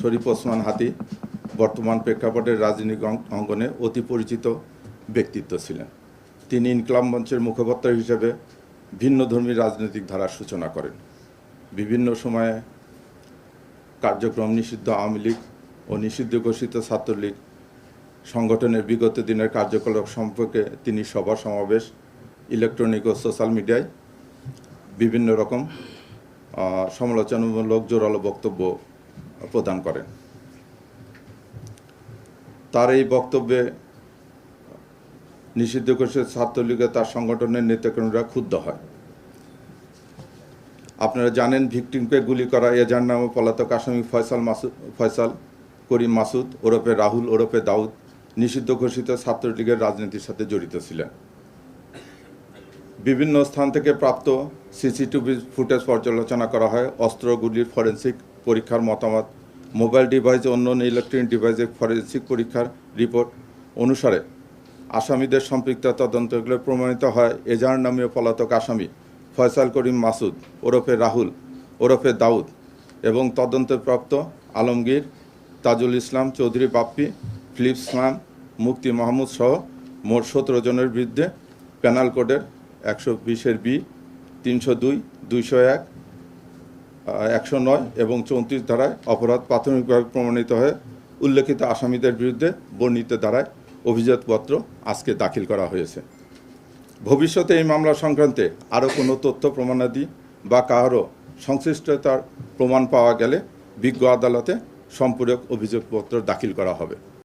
শরীফ ওসমান হাদি বর্তমান প্রেক্ষাপটের রাজনৈতিক অঙ্গনে অতি পরিচিত ব্যক্তিত্ব ছিলেন। তিনি ইনকলাব মঞ্চের মুখপাত্র হিসেবে ভিন্নধর্মী রাজনৈতিক ধারার সূচনা করেন। বিভিন্ন সময়ে কার্যক্রম নিষিদ্ধ আওয়ামী লীগ ও নিষিদ্ধ ঘোষিত ছাত্রলীগ সংগঠনের বিগত দিনের কার্যকলাপ সম্পর্কে তিনি সভা সমাবেশ, ইলেকট্রনিক ও সোশ্যাল মিডিয়ায় বিভিন্ন রকম সমালোচনামূলক জোরালো বক্তব্য প্রদান করেন। তার এই বক্তব্যে নিষিদ্ধ ঘোষিত ছাত্রলীগে তার সংগঠনের নেতাকর্মীরা ক্ষুব্ধ হয়। আপনারা জানেন, ভিকটিমকে গুলি করা এজাহার নামে পলাতক আসামি ফয়সাল করিম মাসুদ ওরফে রাহুল ওরফে দাউদ নিষিদ্ধ ঘোষিত ছাত্রলীগের রাজনীতির সাথে জড়িত ছিলেন। বিভিন্ন স্থান থেকে প্রাপ্ত সিসিটিভি ফুটেজ পর্যালোচনা করা হয়। অস্ত্রগুলির ফরেনসিক পরীক্ষার মতামত, মোবাইল ডিভাইস ও অন্যান্য ইলেকট্রনিক ডিভাইসের ফরেনসিক পরীক্ষার রিপোর্ট অনুসারে আসামিদের সম্পৃক্ত তদন্তগুলো প্রমাণিত হয়। এজাহার নামীয় পলাতক আসামি ফয়সাল করিম মাসুদ ওরফে রাহুল ওরফে দাউদ এবং তদন্তপ্রাপ্ত আলমগীর, তাজুল ইসলাম চৌধুরী বাপ্পি, ফিলিপ ইসলাম, মুক্তি মাহমুদ সহ মোট 17 জনের বিরুদ্ধে পেনাল কোডের 120-এর বি, 302, 201, 109 এবং 34 ধারায় অপরাধ প্রাথমিকভাবে প্রমাণিত হয়ে উল্লেখিত আসামিদের বিরুদ্ধে বর্ণিত ধারায় অভিযোগপত্র আজকে দাখিল করা হয়েছে। ভবিষ্যতে এই মামলা সংক্রান্তে আরও কোনো তথ্য প্রমাণাদি বা কারো সংশ্লিষ্টতার প্রমাণ পাওয়া গেলে বিজ্ঞ আদালতে সম্পূরক অভিযোগপত্র দাখিল করা হবে।